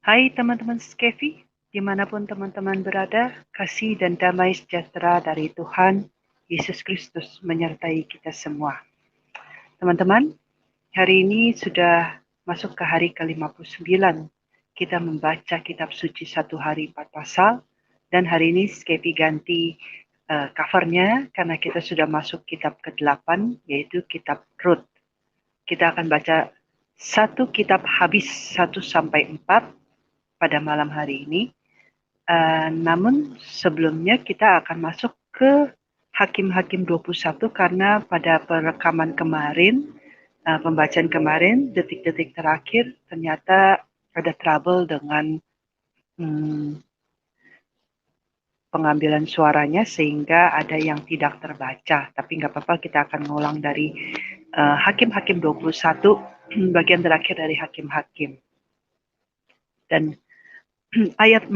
Hai teman-teman Skevi, dimanapun teman-teman berada, kasih dan damai sejahtera dari Tuhan Yesus Kristus menyertai kita semua. Teman-teman, hari ini sudah masuk ke hari ke-59. Kita membaca kitab suci satu hari 4 pasal, dan hari ini Skevi ganti covernya karena kita sudah masuk kitab ke-8, yaitu kitab Rut. Kita akan baca satu kitab habis 1-4 pada malam hari ini. Namun sebelumnya kita akan masuk ke Hakim-Hakim 21 karena pada perekaman kemarin, pembacaan kemarin, detik-detik terakhir ternyata ada trouble dengan pengambilan suaranya sehingga ada yang tidak terbaca. Tapi nggak apa-apa, kita akan mengulang dari Hakim-Hakim 21, bagian terakhir dari Hakim-Hakim. Dan ayat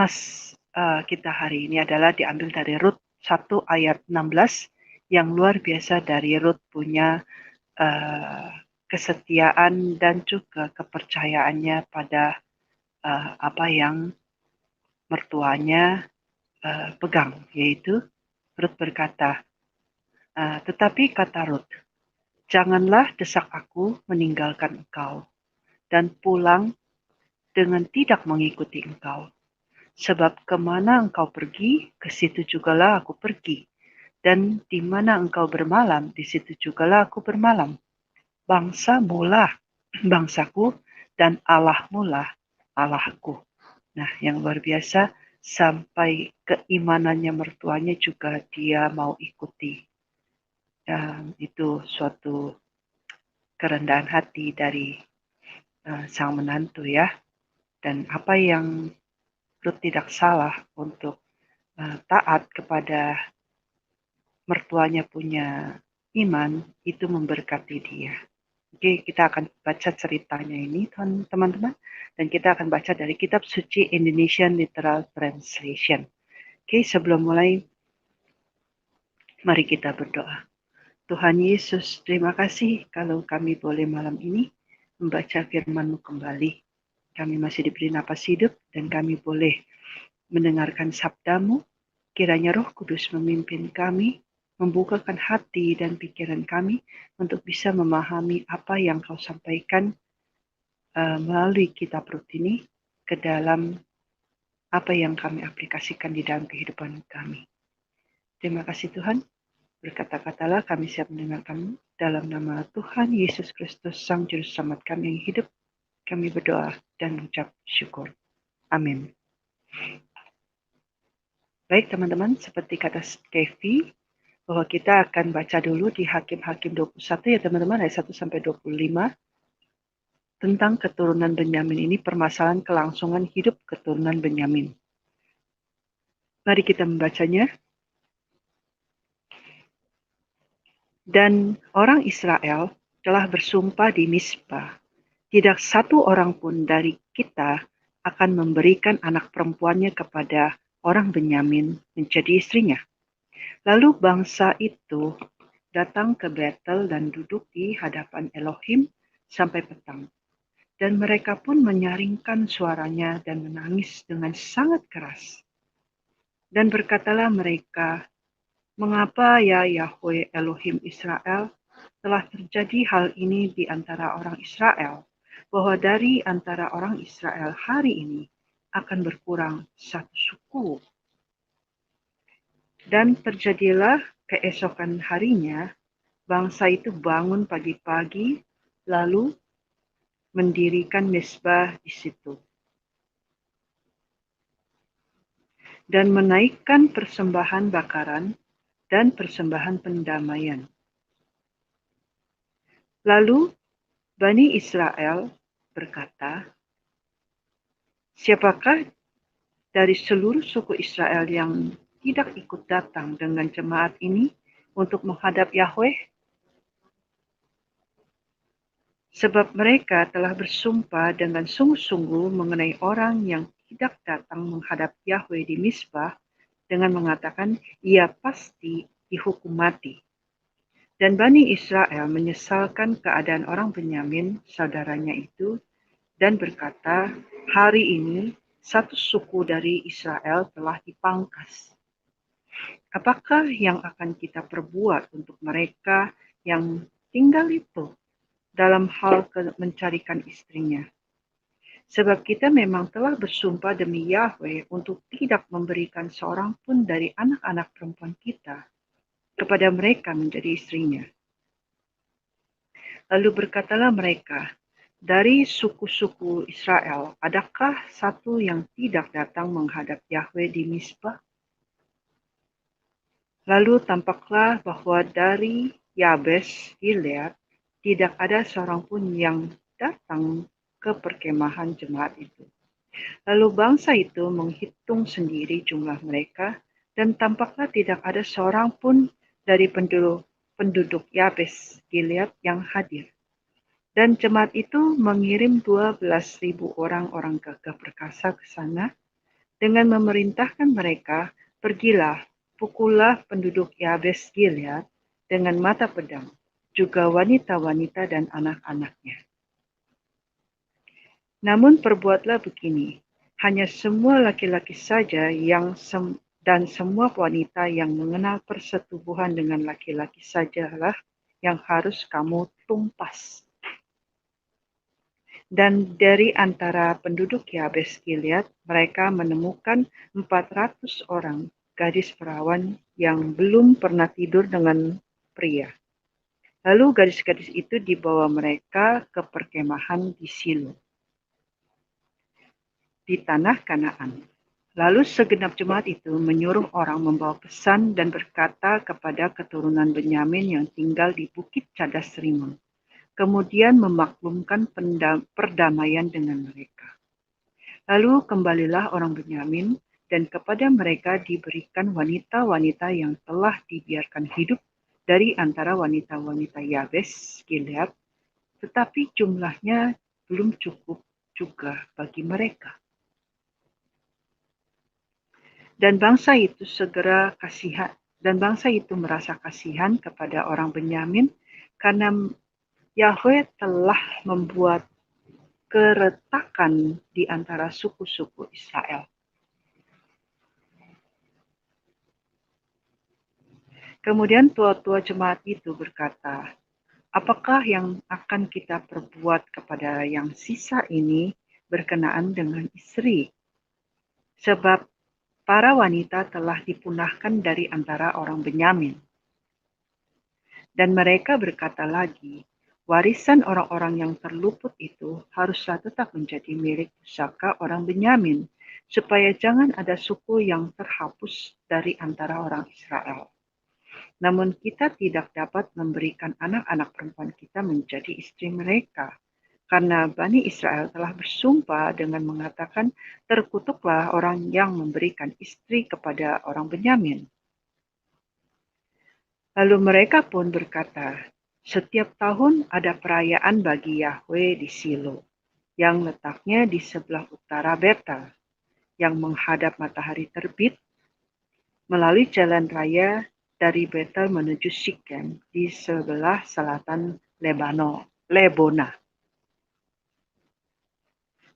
kita hari ini adalah diambil dari Rut 1 ayat 16 yang luar biasa dari Rut punya kesetiaan dan juga kepercayaannya pada apa yang mertuanya pegang, yaitu Rut berkata, tetapi kata Rut, janganlah desak aku meninggalkan engkau dan pulang dengan tidak mengikuti engkau. Sebab kemana engkau pergi, ke situ jugalah aku pergi. Dan di mana engkau bermalam, di situ jugalah aku bermalam. Bangsamu lah bangsaku, dan Allahmu lah Allahku. Nah, yang luar biasa, sampai keimanannya mertuanya juga dia mau ikuti. Itu suatu kerendahan hati dari sang menantu ya. Dan apa yang Rut tidak salah untuk taat kepada mertuanya punya iman, itu memberkati dia. Oke, kita akan baca ceritanya ini, teman-teman. Dan kita akan baca dari Kitab Suci Indonesian Literal Translation. Oke, sebelum mulai, mari kita berdoa. Tuhan Yesus, terima kasih kalau kami boleh malam ini membaca firman-Mu kembali. Kami masih diberi napas hidup dan kami boleh mendengarkan sabda-Mu. Kiranya Roh Kudus memimpin kami, membukakan hati dan pikiran kami untuk bisa memahami apa yang Kau sampaikan melalui kitab Rut ini ke dalam apa yang kami aplikasikan di dalam kehidupan kami. Terima kasih Tuhan. Berkata-katalah kami siap mendengarkan-Mu. Dalam nama Tuhan Yesus Kristus, Sang Juru Selamat kami yang hidup, kami berdoa dan mengucap syukur. Amin. Baik teman-teman, seperti kata Kevi, bahwa kita akan baca dulu di Hakim-Hakim 21 ya teman-teman, ayat 1-25. Tentang keturunan Benyamin ini, permasalahan kelangsungan hidup keturunan Benyamin. Mari kita membacanya. Dan orang Israel telah bersumpah di Mizpah, tidak satu orang pun dari kita akan memberikan anak perempuannya kepada orang Benyamin menjadi istrinya. Lalu bangsa itu datang ke Betel dan duduk di hadapan Elohim sampai petang. Dan mereka pun menyaringkan suaranya dan menangis dengan sangat keras. Dan berkatalah mereka, mengapa ya Yahweh Elohim Israel telah terjadi hal ini di antara orang Israel, bahwa dari antara orang Israel hari ini akan berkurang satu suku. Dan terjadilah keesokan harinya, bangsa itu bangun pagi-pagi, lalu mendirikan mezbah di situ. Dan menaikkan persembahan bakaran dan persembahan pendamaian. Lalu Bani Israel berkata, siapakah dari seluruh suku Israel yang tidak ikut datang dengan jemaat ini untuk menghadap Yahweh? Sebab mereka telah bersumpah dengan sungguh-sungguh mengenai orang yang tidak datang menghadap Yahweh di Mizpah dengan mengatakan, ia pasti dihukum mati. Dan Bani Israel menyesalkan keadaan orang Benyamin, saudaranya itu, dan berkata, hari ini satu suku dari Israel telah dipangkas. Apakah yang akan kita perbuat untuk mereka yang tinggal itu dalam hal mencarikan istrinya? Sebab kita memang telah bersumpah demi Yahweh untuk tidak memberikan seorang pun dari anak-anak perempuan kita kepada mereka menjadi istrinya. Lalu berkatalah mereka, dari suku-suku Israel, adakah satu yang tidak datang menghadap Yahweh di Mizpah? Lalu tampaklah bahwa dari Yabes Gilead tidak ada seorang pun yang datang ke perkemahan jemaat itu. Lalu bangsa itu menghitung sendiri jumlah mereka, dan tampaklah tidak ada seorang pun dari penduduk Yabes Gilead yang hadir. Dan jemaat itu mengirim 12.000 orang-orang gagah perkasa ke sana dengan memerintahkan mereka, pergilah, pukullah penduduk Yabes Gilead dengan mata pedang, juga wanita-wanita dan anak-anaknya. Namun perbuatlah begini, hanya semua laki-laki saja dan semua wanita yang mengenal persetubuhan dengan laki-laki sajalah yang harus kamu tumpas. Dan dari antara penduduk Yabes Gilead, mereka menemukan 400 orang gadis perawan yang belum pernah tidur dengan pria. Lalu gadis-gadis itu dibawa mereka ke perkemahan di Silo, di tanah Kanaan. Lalu segenap jemaat itu menyuruh orang membawa pesan dan berkata kepada keturunan Benyamin yang tinggal di Bukit Cadas Rimon, kemudian memaklumkan perdamaian dengan mereka. Lalu kembalilah orang Benyamin, dan kepada mereka diberikan wanita-wanita yang telah dibiarkan hidup dari antara wanita-wanita Yabes Gilead, tetapi jumlahnya belum cukup juga bagi mereka. Dan bangsa itu merasa kasihan kepada orang Benyamin karena Yahweh telah membuat keretakan di antara suku-suku Israel. Kemudian tua-tua jemaat itu berkata, apakah yang akan kita perbuat kepada yang sisa ini berkenaan dengan istri? Sebab para wanita telah dipunahkan dari antara orang Benyamin. Dan mereka berkata lagi, warisan orang-orang yang terluput itu haruslah tetap menjadi milik pusaka orang Benyamin, supaya jangan ada suku yang terhapus dari antara orang Israel. Namun kita tidak dapat memberikan anak-anak perempuan kita menjadi istri mereka, karena Bani Israel telah bersumpah dengan mengatakan, terkutuklah orang yang memberikan istri kepada orang Benyamin. Lalu mereka pun berkata, setiap tahun ada perayaan bagi Yahweh di Silo, yang letaknya di sebelah utara Betel, yang menghadap matahari terbit, melalui jalan raya dari Betel menuju Sikem di sebelah selatan Lebona.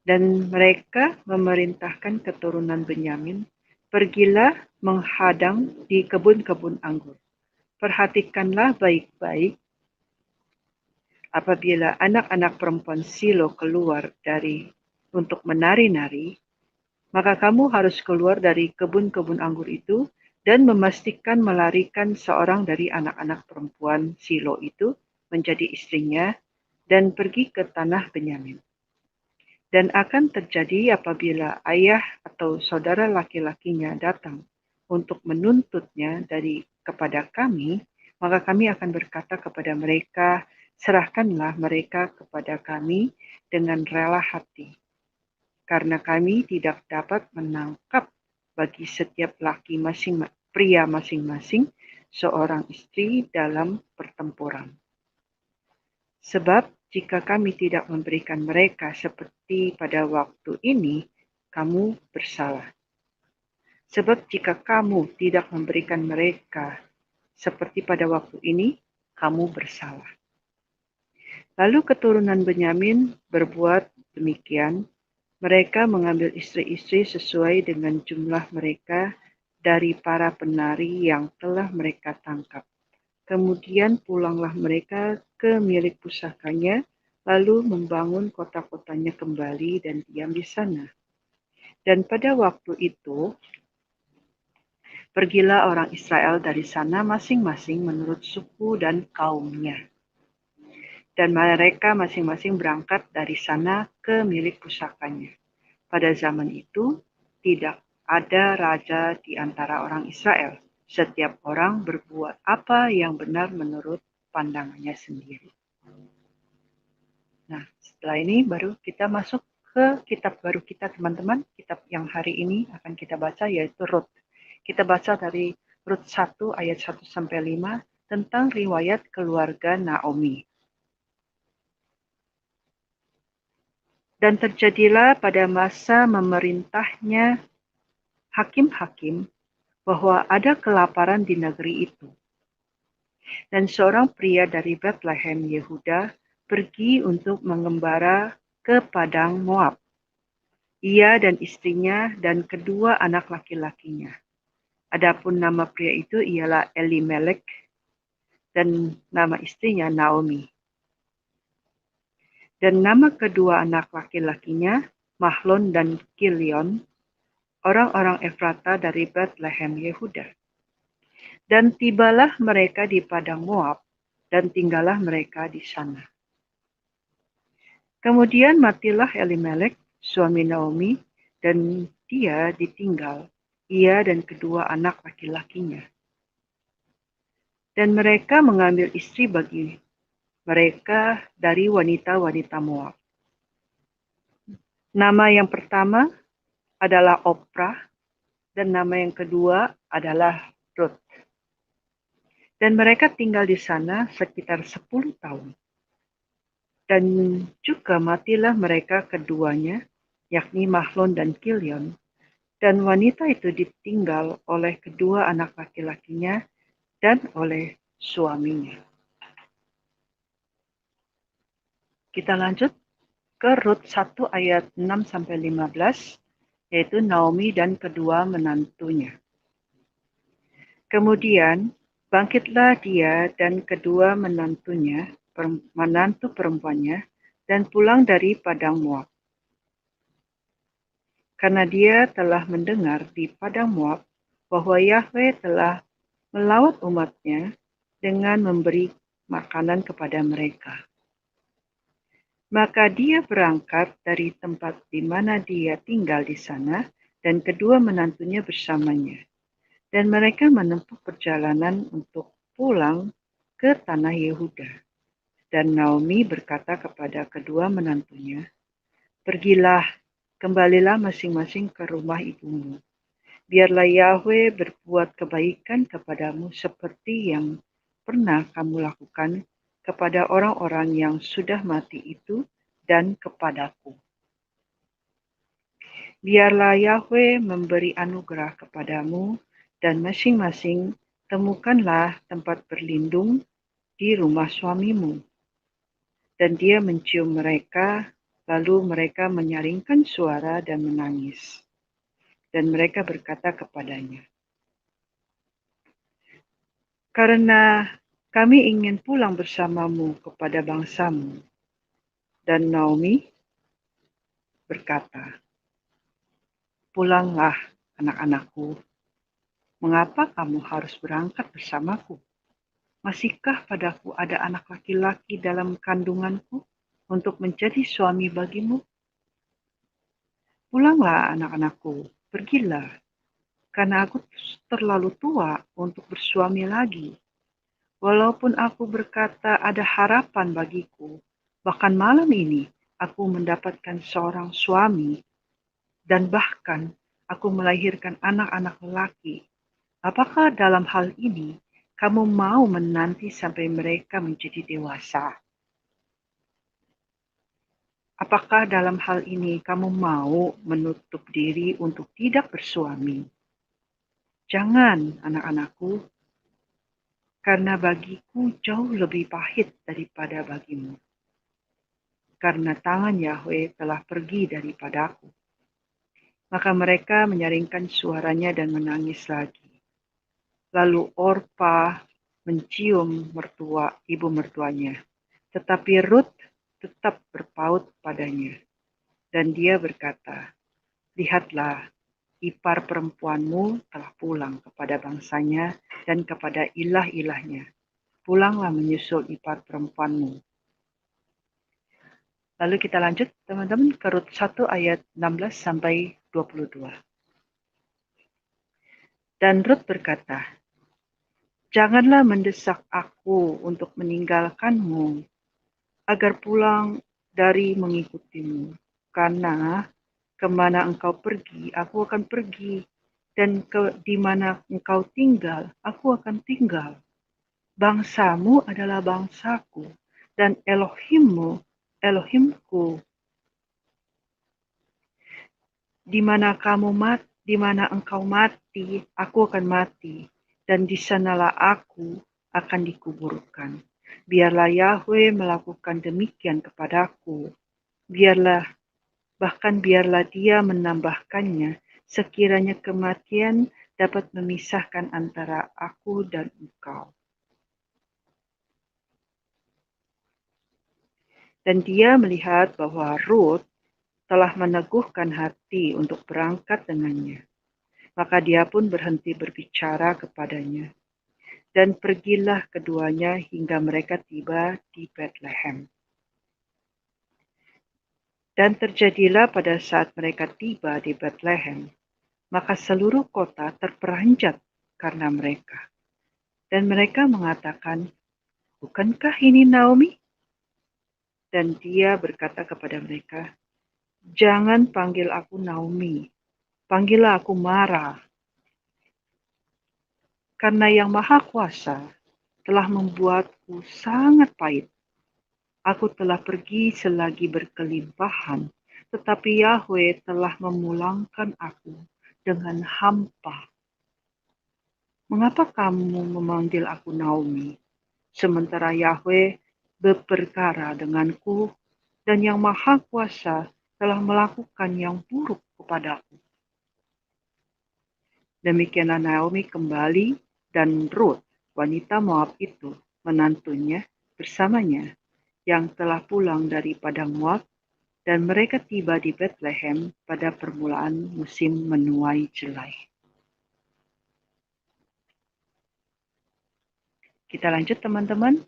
Dan mereka memerintahkan keturunan Benyamin, pergilah menghadang di kebun-kebun anggur. Perhatikanlah baik-baik apabila anak-anak perempuan Silo keluar untuk menari-nari, maka kamu harus keluar dari kebun-kebun anggur itu dan memastikan melarikan seorang dari anak-anak perempuan Silo itu menjadi istrinya dan pergi ke tanah Benyamin. Dan akan terjadi apabila ayah atau saudara laki-lakinya datang untuk menuntutnya kepada kami, maka kami akan berkata kepada mereka, serahkanlah mereka kepada kami dengan rela hati. Karena kami tidak dapat menangkap bagi setiap pria masing-masing seorang istri dalam pertempuran. Sebab jika kami tidak memberikan mereka seperti pada waktu ini, kamu bersalah. Sebab jika kamu tidak memberikan mereka seperti pada waktu ini, kamu bersalah. Lalu keturunan Benyamin berbuat Demikian, mereka mengambil istri-istri sesuai dengan jumlah mereka dari para penari yang telah mereka tangkap. Kemudian pulanglah mereka ke milik pusakanya, lalu membangun kota-kotanya kembali dan diam di sana. Dan pada waktu itu, pergilah orang Israel dari sana masing-masing menurut suku dan kaumnya. Dan mereka masing-masing berangkat dari sana ke milik pusakanya. Pada zaman itu, tidak ada raja di antara orang Israel. Setiap orang berbuat apa yang benar menurut pandangannya sendiri. Nah, setelah ini baru kita masuk ke kitab baru kita, teman-teman. Kitab yang hari ini akan kita baca yaitu Rut. Kita baca dari Rut 1 ayat 1 sampai 5 tentang riwayat keluarga Naomi. Dan terjadilah pada masa memerintahnya hakim-hakim bahwa ada kelaparan di negeri itu. Dan seorang pria dari Bethlehem, Yehuda, pergi untuk mengembara ke padang Moab. Ia dan istrinya dan kedua anak laki-lakinya. Adapun nama pria itu ialah Elimelek dan nama istrinya Naomi. Dan nama kedua anak laki-lakinya Mahlon dan Kilion, orang-orang Efrata dari Bethlehem, Yehuda. Dan tibalah mereka di padang Moab, dan tinggallah mereka di sana. Kemudian matilah Elimelek, suami Naomi, dan dia ditinggal, ia dan kedua anak laki-lakinya. Dan mereka mengambil istri bagi mereka dari wanita-wanita Moab. Nama yang pertama adalah Oprah, dan nama yang kedua adalah Ruth. Dan mereka tinggal di sana sekitar 10 tahun. Dan juga matilah mereka keduanya, yakni Mahlon dan Kilion. Dan wanita itu ditinggal oleh kedua anak laki-lakinya dan oleh suaminya. Kita lanjut ke Rut 1 ayat 6 sampai 15, yaitu Naomi dan kedua menantunya. Kemudian bangkitlah dia dan kedua menantunya, menantu perempuannya, dan pulang dari padang Moab. Karena dia telah mendengar di padang Moab bahwa Yahweh telah melawat umatnya dengan memberi makanan kepada mereka. Maka dia berangkat dari tempat di mana dia tinggal di sana dan kedua menantunya bersamanya. Dan mereka menempuh perjalanan untuk pulang ke tanah Yehuda. Dan Naomi berkata kepada kedua menantunya, "Pergilah, kembalilah masing-masing ke rumah ibumu. Biarlah Yahweh berbuat kebaikan kepadamu seperti yang pernah kamu lakukan kepada orang-orang yang sudah mati itu dan kepadaku. Biarlah Yahweh memberi anugerah kepadamu dan masing-masing temukanlah tempat berlindung di rumah suamimu." Dan dia mencium mereka, lalu mereka menyaringkan suara dan menangis. Dan mereka berkata kepadanya, "Karena kami ingin pulang bersamamu kepada bangsamu." Dan Naomi berkata, "Pulanglah, anak-anakku. Mengapa kamu harus berangkat bersamaku? Masihkah padaku ada anak laki-laki dalam kandunganku untuk menjadi suami bagimu? Pulanglah, anak-anakku, pergilah, karena aku terlalu tua untuk bersuami lagi. Walaupun aku berkata ada harapan bagiku, bahkan malam ini aku mendapatkan seorang suami, dan bahkan aku melahirkan anak-anak lelaki. Apakah dalam hal ini kamu mau menanti sampai mereka menjadi dewasa? Apakah dalam hal ini kamu mau menutup diri untuk tidak bersuami? Jangan, anak-anakku, karena bagiku jauh lebih pahit daripada bagimu. karena tangan Yahweh telah pergi daripadaku. Maka mereka menyaringkan suaranya dan menangis lagi. Lalu Orpa mencium ibu mertuanya, tetapi Rut tetap berpaut padanya. Dan dia berkata, "Lihatlah, ipar perempuanmu telah pulang kepada bangsanya dan kepada ilah-ilahnya. Pulanglah menyusul ipar perempuanmu." Lalu kita lanjut teman-teman ke Rut 1 ayat 16 sampai 22. Dan Rut berkata, "Janganlah mendesak aku untuk meninggalkanmu, agar pulang dari mengikutimu, karena kemana engkau pergi, aku akan pergi, dan di mana engkau tinggal, aku akan tinggal. Bangsamu adalah bangsaku, dan Elohimmu, Elohimku. Di mana engkau mati, aku akan mati, dan di sanalah aku akan dikuburkan. Biarlah Yahweh melakukan demikian kepadaku. Bahkan biarlah Dia menambahkannya, sekiranya kematian dapat memisahkan antara aku dan engkau." Dan dia melihat bahwa Rut telah meneguhkan hati untuk berangkat dengannya. Maka dia pun berhenti berbicara kepadanya. Dan pergilah keduanya hingga mereka tiba di Bethlehem. Dan terjadilah pada saat mereka tiba di Bethlehem, maka seluruh kota terperanjat karena mereka. Dan mereka mengatakan, "Bukankah ini Naomi?" Dan dia berkata kepada mereka, "Jangan panggil aku Naomi, panggillah aku Mara, karena Yang Maha Kuasa telah membuatku sangat pahit. Aku telah pergi selagi berkelimpahan, tetapi Yahweh telah memulangkan aku dengan hampa. Mengapa kamu memanggil aku Naomi, sementara Yahweh berperkara denganku dan Yang Maha Kuasa telah melakukan yang buruk kepadaku?" Demikianlah Naomi kembali, dan Rut, wanita Moab itu, menantunya bersamanya, yang telah pulang dari padang Moab, dan mereka tiba di Bethlehem pada permulaan musim menuai jelai. Kita lanjut teman-teman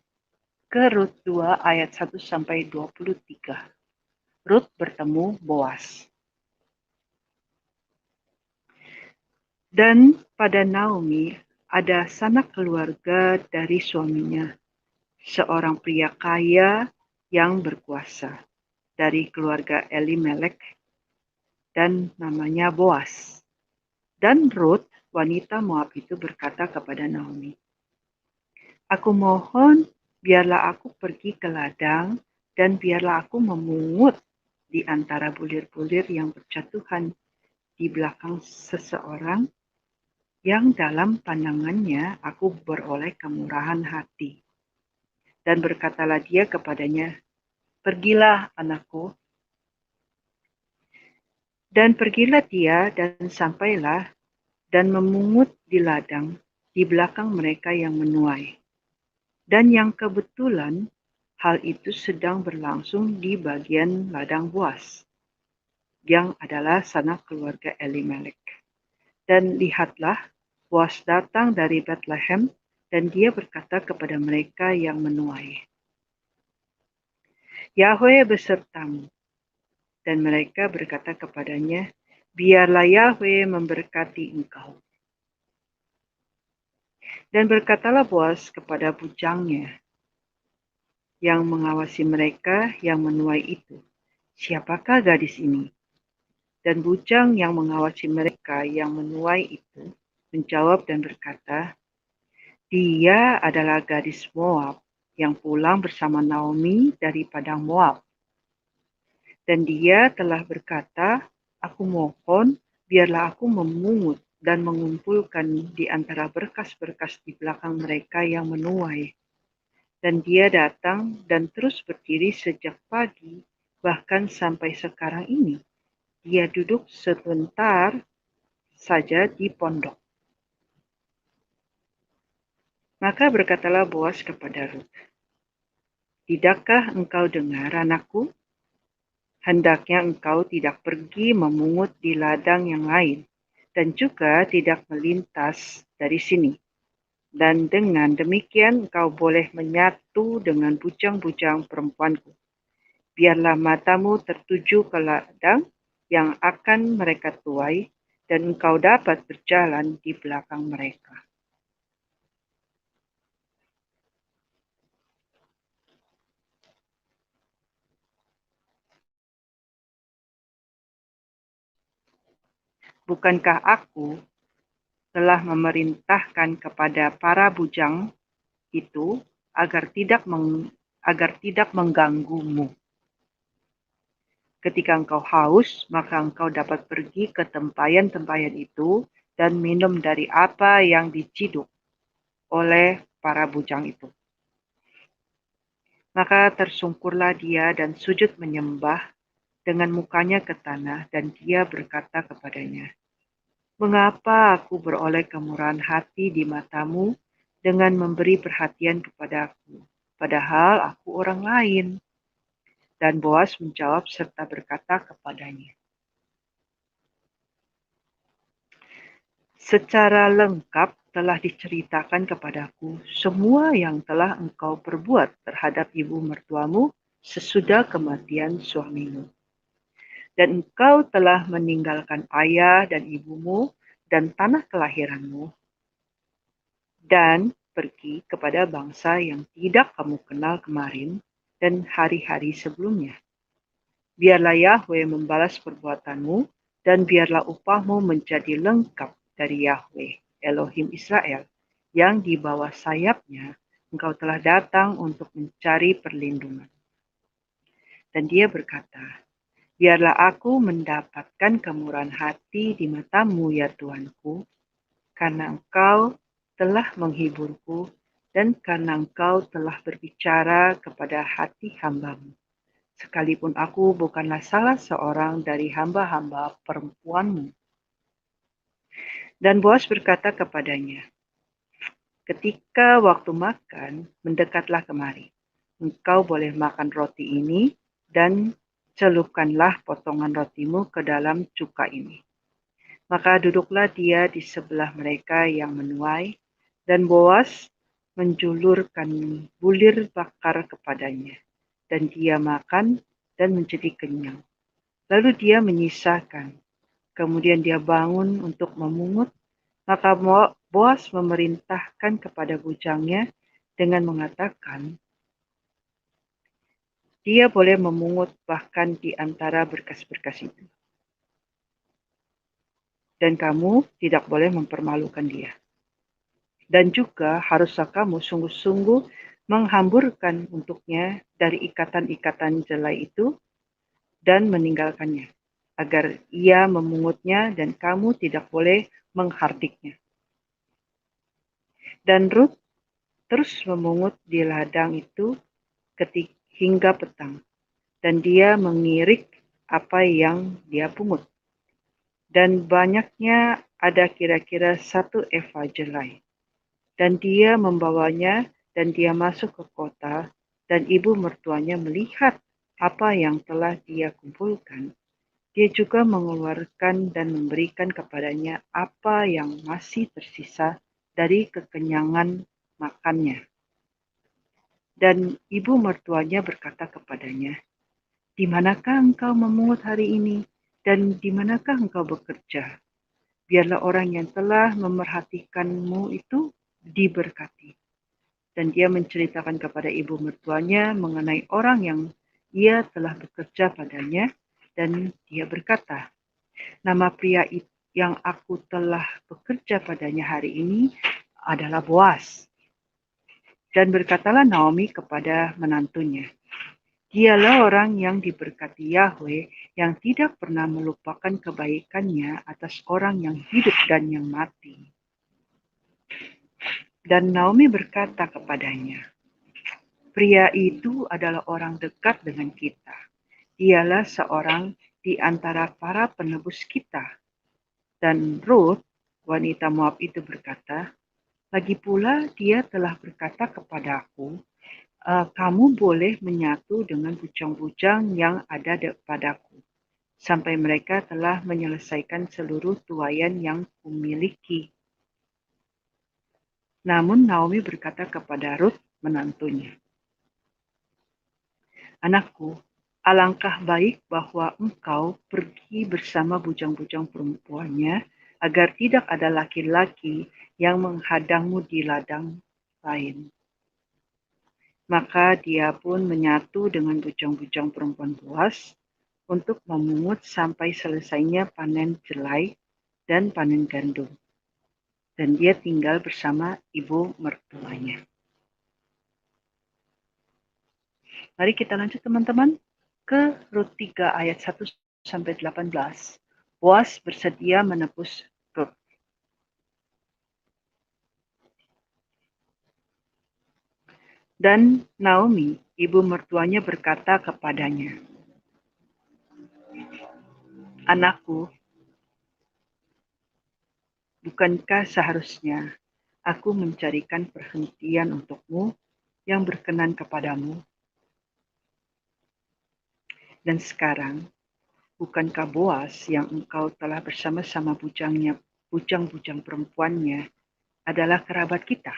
ke Rut 2 ayat 1 sampai 23. Rut bertemu Boas. Dan pada Naomi ada sanak keluarga dari suaminya, seorang pria kaya yang berkuasa dari keluarga Elimelek, dan namanya Boas. Dan Rut, wanita Moab itu berkata kepada Naomi, "Aku mohon, biarlah aku pergi ke ladang, dan biarlah aku memungut di antara bulir-bulir yang berjatuhan di belakang seseorang yang dalam pandangannya aku beroleh kemurahan hati." Dan berkatalah dia kepadanya, "Pergilah, anakku." Dan pergilah dia dan sampailah dan memungut di ladang di belakang mereka yang menuai. Dan yang kebetulan hal itu sedang berlangsung di bagian ladang Boas, yang adalah sanak keluarga Elimelek. Dan lihatlah, Boas datang dari Bethlehem, dan dia berkata kepada mereka yang menuai, "Yahweh besertamu." Dan mereka berkata kepadanya, "Biarlah Yahweh memberkati engkau." Dan berkatalah Boas kepada bujangnya yang mengawasi mereka yang menuai itu, "Siapakah gadis ini?" Dan bujang yang mengawasi mereka yang menuai itu menjawab dan berkata, "Dia adalah gadis Moab yang pulang bersama Naomi dari padang Moab. Dan dia telah berkata, 'Aku mohon, biarlah aku memungut dan mengumpulkan di antara berkas-berkas di belakang mereka yang menuai.' Dan dia datang dan terus berdiri sejak pagi Bahkan sampai sekarang ini, dia duduk sebentar saja di pondok. Maka berkatalah Boas kepada Rut, "Tidakkah engkau dengar, anakku? Hendaknya engkau tidak pergi memungut di ladang yang lain, dan juga tidak melintas dari sini. Dan dengan demikian engkau boleh menyatu dengan bujang-bujang perempuanku. Biarlah matamu tertuju ke ladang yang akan mereka tuai, dan engkau dapat berjalan di belakang mereka." Bukankah aku telah memerintahkan kepada para bujang itu agar tidak mengganggumu? Ketika engkau haus, maka engkau dapat pergi ke tempayan-tempayan itu dan minum dari apa yang diciduk oleh para bujang itu. Maka tersungkurlah dia dan sujud menyembah dengan mukanya ke tanah, dan dia berkata kepadanya, "Mengapa aku beroleh kemurahan hati di matamu dengan memberi perhatian kepadaku, padahal aku orang lain?" Dan Boas menjawab serta berkata kepadanya, "Secara lengkap telah diceritakan kepadaku semua yang telah engkau perbuat terhadap ibu mertuamu sesudah kematian suamimu. Dan engkau telah meninggalkan ayah dan ibumu dan tanah kelahiranmu, dan pergi kepada bangsa yang tidak kamu kenal kemarin dan hari-hari sebelumnya. Biarlah Yahweh membalas perbuatanmu, dan biarlah upahmu menjadi lengkap dari Yahweh, Elohim Israel, yang di bawah sayapnya engkau telah datang untuk mencari perlindungan." Dan dia berkata, "Biarlah aku mendapatkan kemurahan hati di matamu, ya Tuanku, karena engkau telah menghiburku dan karena engkau telah berbicara kepada hati hambamu. Sekalipun aku bukanlah salah seorang dari hamba-hamba perempuanmu." Dan Boas berkata kepadanya, "Ketika waktu makan mendekatlah kemari. Engkau boleh makan roti ini dan celupkanlah potongan rotimu ke dalam cuka ini." Maka duduklah dia di sebelah mereka yang menuai, dan Boas menjulurkan bulir bakar kepadanya, dan dia makan dan menjadi kenyang. Lalu dia menyisakan. Kemudian dia bangun untuk memungut, maka Boas memerintahkan kepada bujangnya dengan mengatakan, dia boleh memungut bahkan di antara berkas-berkas itu, dan kamu tidak boleh mempermalukan dia. Dan juga haruslah kamu sungguh-sungguh menghamburkan untuknya dari ikatan-ikatan jelai itu dan meninggalkannya, agar ia memungutnya dan kamu tidak boleh menghardiknya. Dan Rut terus memungut di ladang itu hingga petang, dan dia mengirik apa yang dia pungut. Dan banyaknya ada kira-kira 1 eva jelai. Dan dia membawanya, dan dia masuk ke kota, dan ibu mertuanya melihat apa yang telah dia kumpulkan. Dia juga mengeluarkan dan memberikan kepadanya apa yang masih tersisa dari kekenyangan makannya. Dan ibu mertuanya berkata kepadanya, "Di manakah engkau memungut hari ini, dan di manakah engkau bekerja? Biarlah orang yang telah memerhatikanmu itu diberkati." Dan dia menceritakan kepada ibu mertuanya mengenai orang yang ia telah bekerja padanya, dan dia berkata, "Nama pria yang aku telah bekerja padanya hari ini adalah Boas." Dan berkatalah Naomi kepada menantunya, "Dialah orang yang diberkati Yahweh, yang tidak pernah melupakan kebaikannya atas orang yang hidup dan yang mati." Dan Naomi berkata kepadanya, "Pria itu adalah orang dekat dengan kita. Dialah seorang di antara para penebus kita. Dan Ruth, wanita Moab itu berkata, lagi pula dia telah berkata kepadaku, kamu boleh menyatu dengan bujang-bujang yang ada padaku, sampai mereka telah menyelesaikan seluruh tuaian yang kumiliki. Namun Naomi berkata kepada Ruth, menantunya, anakku, alangkah baik bahwa engkau pergi bersama bujang-bujang perempuannya, agar tidak ada laki-laki yang menghadangmu di ladang lain. Maka dia pun menyatu dengan bujang-bujang perempuan Boas untuk memungut sampai selesainya panen jelai dan panen gandum. Dan dia tinggal bersama ibu mertuanya. Mari kita lanjut teman-teman ke Rut 3 ayat 1 sampai 18. Boas bersedia menebus Rut. Dan Naomi, ibu mertuanya berkata kepadanya, anakku, bukankah seharusnya aku mencarikan perhentian untukmu yang berkenan kepadamu? Dan sekarang, bukankah Boas yang engkau telah bersama-sama bujang-bujang perempuannya adalah kerabat kita?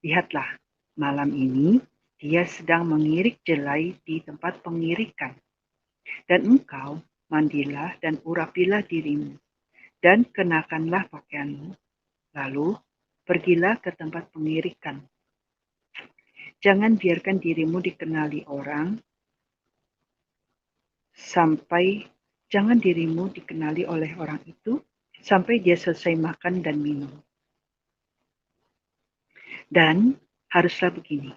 Lihatlah, malam ini dia sedang mengirik jelai di tempat pengirikan. Dan engkau mandilah dan urapilah dirimu, dan kenakanlah pakaianmu, lalu pergilah ke tempat pengirikan. Jangan biarkan dirimu dikenali orang, jangan dirimu dikenali oleh orang itu, sampai dia selesai makan dan minum. Dan haruslah begini,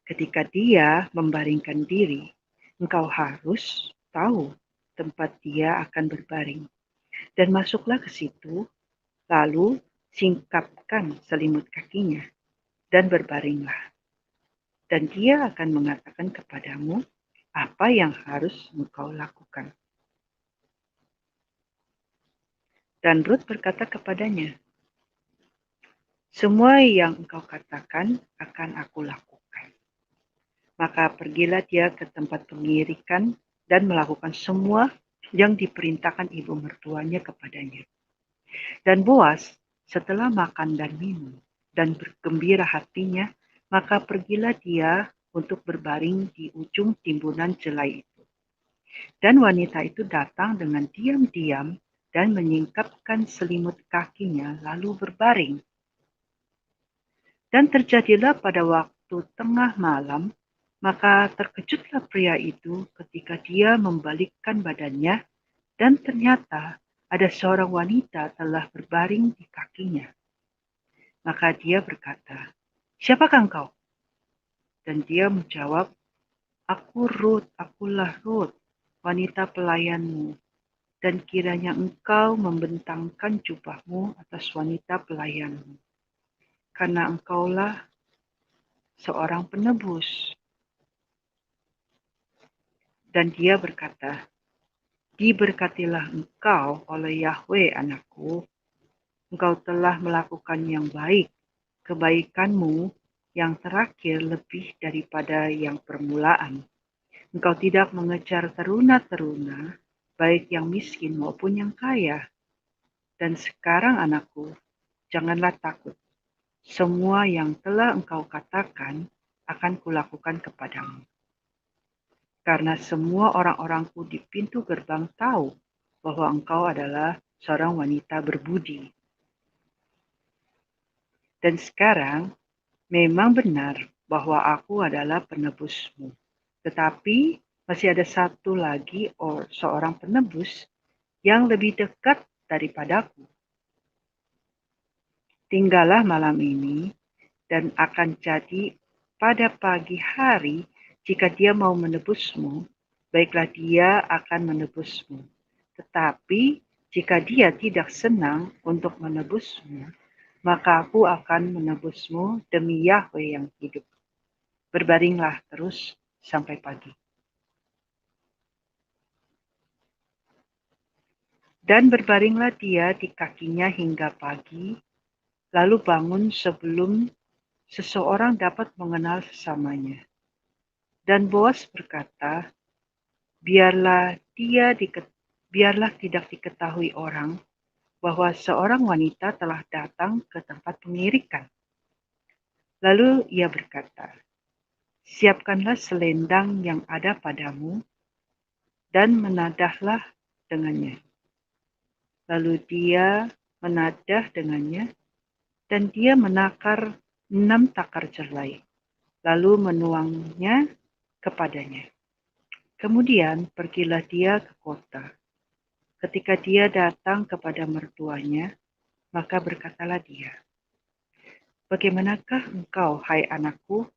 ketika dia membaringkan diri, engkau harus tahu tempat dia akan berbaring. Dan masuklah ke situ, lalu singkapkan selimut kakinya, dan berbaringlah. Dan dia akan mengatakan kepadamu apa yang harus engkau lakukan. Dan Ruth berkata kepadanya, semua yang engkau katakan akan aku lakukan. Maka pergilah dia ke tempat pengirikan dan melakukan semua yang diperintahkan ibu mertuanya kepadanya. Dan Boas setelah makan dan minum dan bergembira hatinya, maka pergilah dia untuk berbaring di ujung timbunan jelai itu. Dan wanita itu datang dengan diam-diam dan menyingkapkan selimut kakinya lalu berbaring. Dan terjadilah pada waktu tengah malam, maka terkejutlah pria itu ketika dia membalikkan badannya, dan ternyata ada seorang wanita telah berbaring di kakinya. Maka dia berkata, siapakah engkau? Dan dia menjawab, akulah Ruth, wanita pelayanmu. Dan kiranya engkau membentangkan jubahmu atas wanita pelayanmu. Karena engkaulah seorang penebus. Dan dia berkata, diberkatilah engkau oleh Yahweh anakku. Engkau telah melakukan yang baik. Kebaikanmu yang terakhir lebih daripada yang permulaan. Engkau tidak mengejar teruna-teruna, baik yang miskin maupun yang kaya. Dan sekarang anakku, janganlah takut. Semua yang telah engkau katakan akan kulakukan kepadamu. Karena semua orang-orangku di pintu gerbang tahu bahwa engkau adalah seorang wanita berbudi. Dan sekarang memang benar bahwa aku adalah penebusmu. Tetapi masih ada satu lagi seorang penebus yang lebih dekat daripadaku. Tinggallah malam ini, dan akan jadi pada pagi hari jika dia mau menebusmu, baiklah dia akan menebusmu. Tetapi jika dia tidak senang untuk menebusmu, maka aku akan menebusmu demi Yahweh yang hidup. Berbaringlah terus sampai pagi. Dan berbaringlah dia di kakinya hingga pagi, lalu bangun sebelum seseorang dapat mengenal sesamanya. Dan Boas berkata, biarlah biarlah tidak diketahui orang bahwa seorang wanita telah datang ke tempat pengirikan. Lalu ia berkata, siapkanlah selendang yang ada padamu dan menadahlah dengannya. Lalu dia menadah dengannya dan dia menakar 6 takar jelai, lalu menuangnya kepadanya. Kemudian pergilah dia ke kota. Ketika dia datang kepada mertuanya, maka berkatalah dia, bagaimanakah engkau, hai anakku?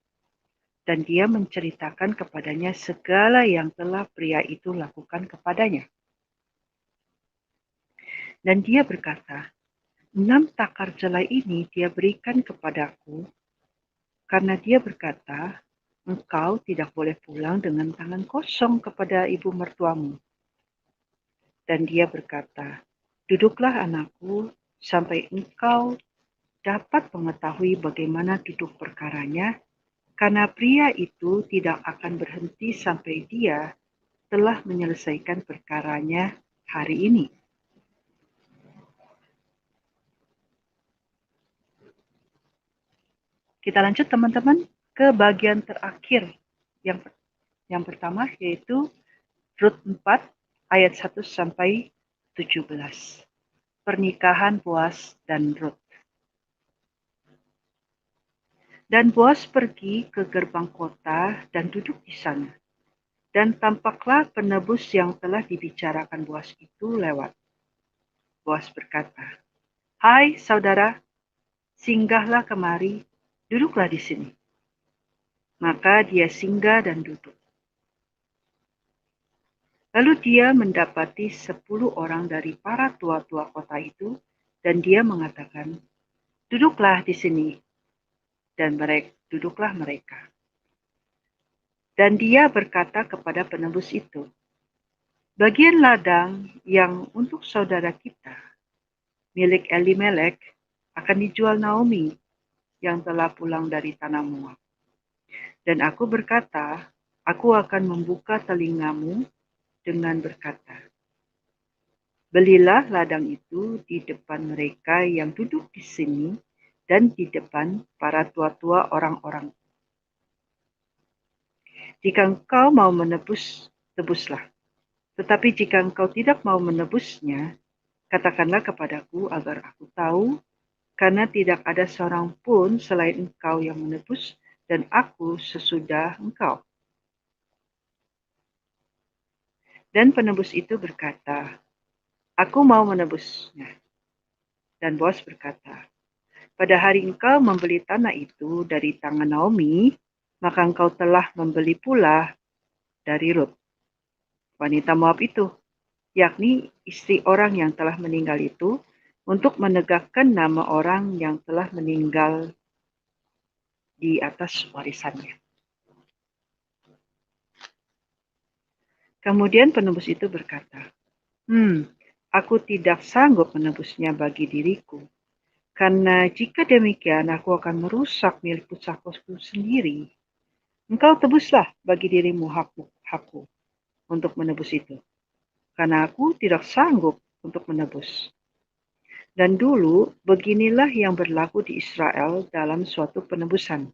Dan dia menceritakan kepadanya segala yang telah pria itu lakukan kepadanya. Dan dia berkata, 6 takar jelai ini dia berikan kepadaku, karena dia berkata, engkau tidak boleh pulang dengan tangan kosong kepada ibu mertuamu. Dan dia berkata, duduklah anakku, sampai engkau dapat mengetahui bagaimana duduk perkaranya, karena pria itu tidak akan berhenti sampai dia telah menyelesaikan perkaranya hari ini. Kita lanjut teman-teman ke bagian terakhir yang pertama, yaitu Rut 4 ayat 1 sampai 17. Pernikahan Boas dan Rut. Dan Boas pergi ke gerbang kota dan duduk di sana. Dan tampaklah penebus yang telah dibicarakan Boas itu lewat. Boas berkata, hai saudara, singgahlah kemari, duduklah di sini. Maka dia singgah dan duduk. Lalu dia mendapati 10 orang dari para tua-tua kota itu, dan dia mengatakan, duduklah di sini. Dan duduklah mereka. Dan dia berkata kepada penebus itu, bagian ladang yang untuk saudara kita, milik Elimelek, akan dijual Naomi yang telah pulang dari tanah Moab. Dan aku berkata, aku akan membuka telingamu dengan berkata, belilah ladang itu di depan mereka yang duduk di sini dan di depan para tua-tua orang-orang. Jika engkau mau menebus, tebuslah. Tetapi jika engkau tidak mau menebusnya, katakanlah kepadaku agar aku tahu, karena tidak ada seorang pun selain engkau yang menebus, dan aku sesudah engkau. Dan penebus itu berkata, aku mau menebusnya. Dan Boas berkata, pada hari engkau membeli tanah itu dari tangan Naomi, maka engkau telah membeli pula dari Rut, wanita Moab itu, yakni istri orang yang telah meninggal itu, untuk menegakkan nama orang yang telah meninggal di atas warisannya. Kemudian penebus itu berkata, aku tidak sanggup menebusnya bagi diriku, karena jika demikian aku akan merusak milik pusakaku sendiri. Engkau tebuslah bagi dirimu hakku untuk menebus itu, karena aku tidak sanggup untuk menebus. Dan dulu beginilah yang berlaku di Israel dalam suatu penebusan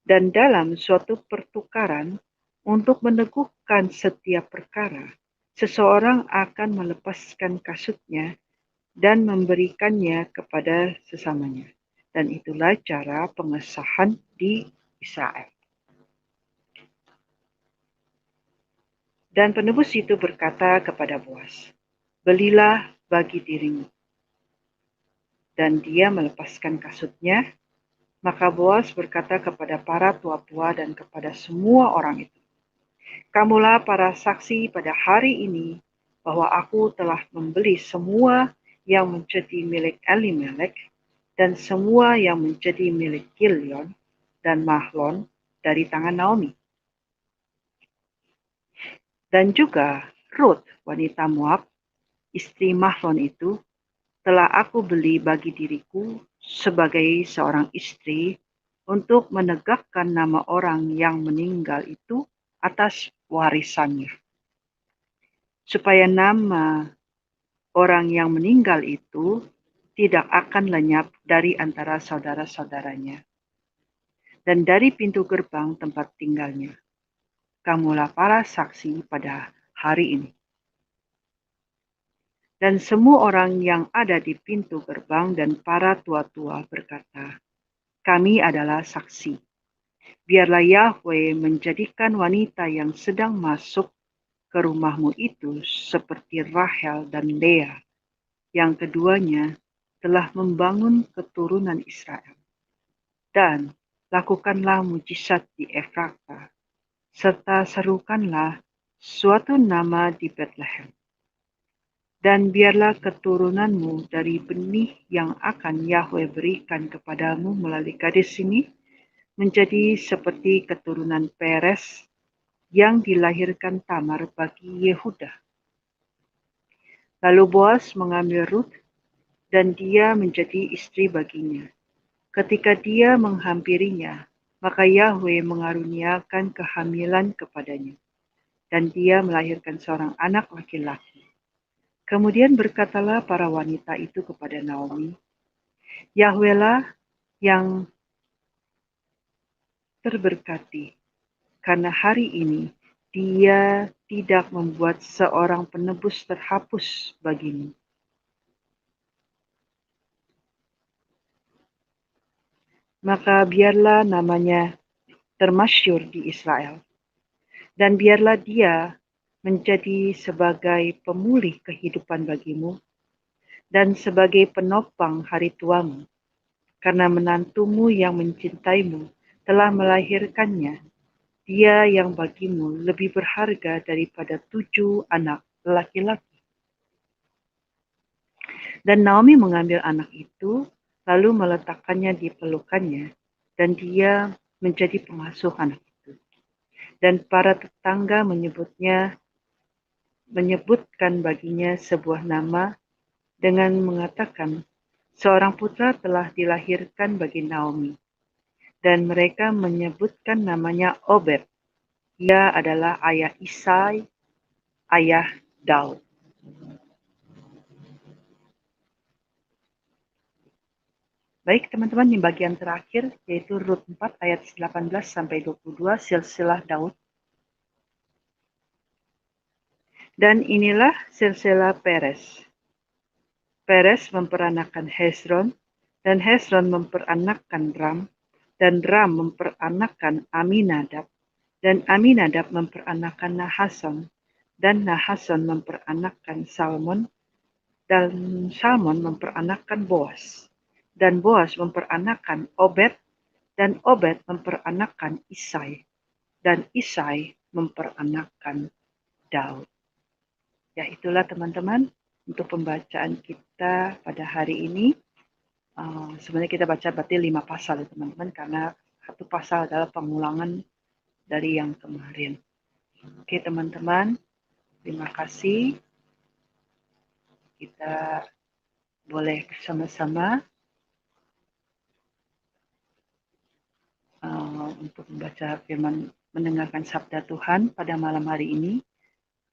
dan dalam suatu pertukaran untuk meneguhkan setiap perkara. Seseorang akan melepaskan kasutnya dan memberikannya kepada sesamanya. Dan itulah cara pengesahan di Israel. Dan penebus itu berkata kepada Boas, belilah bagi dirimu. Dan dia melepaskan kasutnya. Maka Boas berkata kepada para tua-tua dan kepada semua orang itu, kamulah para saksi pada hari ini bahwa aku telah membeli semua yang menjadi milik Elimelek dan semua yang menjadi milik Kilion dan Mahlon dari tangan Naomi. Dan juga Rut, wanita Moab, istri Mahlon itu, telah aku beli bagi diriku sebagai seorang istri untuk menegakkan nama orang yang meninggal itu atas warisannya. Supaya nama orang yang meninggal itu tidak akan lenyap dari antara saudara-saudaranya dan dari pintu gerbang tempat tinggalnya. Kamulah para saksi pada hari ini. Dan semua orang yang ada di pintu gerbang dan para tua-tua berkata, kami adalah saksi. Biarlah Yahweh menjadikan wanita yang sedang masuk ke rumahmu itu seperti Rahel dan Lea, yang keduanya telah membangun keturunan Israel. Dan lakukanlah mujizat di Efrata, serta serukanlah suatu nama di Bethlehem. Dan biarlah keturunanmu dari benih yang akan Yahweh berikan kepadamu melalui gadis ini menjadi seperti keturunan Peres yang dilahirkan Tamar bagi Yehuda. Lalu Boaz mengambil Ruth dan dia menjadi istri baginya. Ketika dia menghampirinya, maka Yahweh mengaruniakan kehamilan kepadanya, dan dia melahirkan seorang anak laki-laki. Kemudian berkatalah para wanita itu kepada Naomi, Yahwehlah yang terberkati, karena hari ini dia tidak membuat seorang penebus terhapus bagimu. Maka biarlah namanya termasyhur di Israel, dan biarlah dia menjadi sebagai pemulih kehidupan bagimu dan sebagai penopang hari tuamu, karena menantumu yang mencintaimu telah melahirkannya, dia yang bagimu lebih berharga daripada 7 anak laki-laki. Dan Naomi mengambil anak itu, lalu meletakkannya di pelukannya, dan dia menjadi pengasuh anak itu. Dan para tetangga menyebutkan baginya sebuah nama dengan mengatakan, seorang putra telah dilahirkan bagi Naomi. Dan mereka menyebutkan namanya Obed. Ia adalah ayah Isai, ayah Daud. Baik teman-teman, di bagian terakhir yaitu Rut 4 ayat 18 sampai 22 silsilah Daud. Dan inilah silsilah Peres. Peres memperanakkan Hezron, dan Hezron memperanakkan Ram, dan Ram memperanakkan Aminadab, dan Aminadab memperanakkan Nahason, dan Nahason memperanakkan Salmon, dan Salmon memperanakkan Boaz, dan Boaz memperanakkan Obed, dan Obed memperanakkan Isai, dan Isai memperanakkan Daud. Ya, itulah teman-teman untuk pembacaan kita pada hari ini. Sebenarnya kita baca berarti 5 pasal ya teman-teman, karena satu pasal adalah pengulangan dari yang kemarin. Oke teman-teman, terima kasih. Kita boleh bersama-sama untuk membaca firman, mendengarkan sabda Tuhan pada malam hari ini,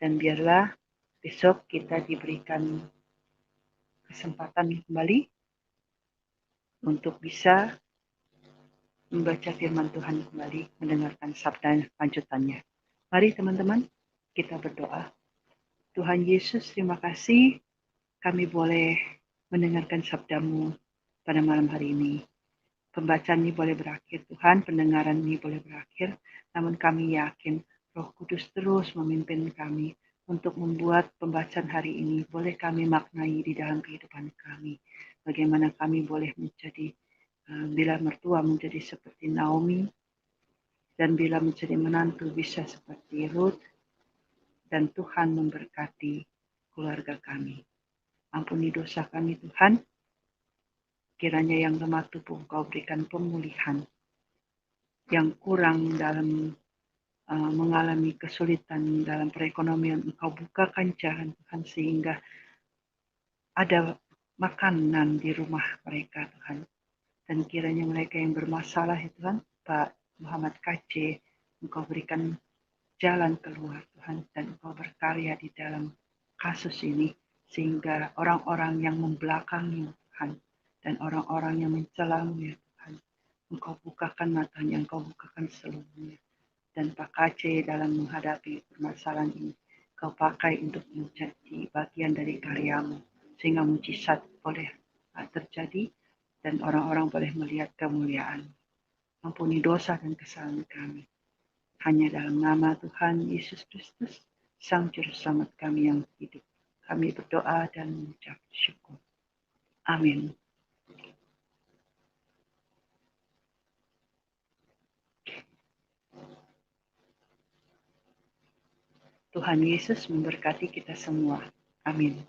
dan biarlah besok kita diberikan kesempatan kembali untuk bisa membaca firman Tuhan kembali, mendengarkan sabda lanjutannya. Mari teman-teman, kita berdoa. Tuhan Yesus, terima kasih kami boleh mendengarkan sabda-Mu pada malam hari ini. Pembacaan ini boleh berakhir, Tuhan, pendengaran ini boleh berakhir, namun kami yakin Roh Kudus terus memimpin kami untuk membuat pembacaan hari ini boleh kami maknai di dalam kehidupan kami. Bagaimana kami boleh menjadi, bila mertua menjadi seperti Naomi, dan bila menjadi menantu bisa seperti Ruth, dan Tuhan memberkati keluarga kami. Ampuni dosa kami Tuhan, kiranya yang lemah tubuh Engkau berikan pemulihan, yang kurang dalam mengalami kesulitan dalam perekonomian Engkau bukakan jalan Tuhan, sehingga ada makanan di rumah mereka Tuhan. Dan kiranya mereka yang bermasalah ya Tuhan, Pak Muhammad KC, Engkau berikan jalan keluar Tuhan, dan Engkau berkarya di dalam kasus ini, sehingga orang-orang yang membelakangi Tuhan, dan orang-orang yang mencelamu ya Tuhan, Engkau bukakan matanya, Engkau bukakan seluruhnya. Dan Pak KC dalam menghadapi permasalahan ini, Kau pakai untuk menjadi bagian dari karyamu, sehingga mujizat boleh terjadi, dan orang-orang boleh melihat kemuliaan. Ampuni dosa dan kesalahan kami. Hanya dalam nama Tuhan Yesus Kristus, Sang Juru Selamat kami yang hidup. Kami berdoa dan mengucap syukur. Amin. Tuhan Yesus memberkati kita semua. Amin.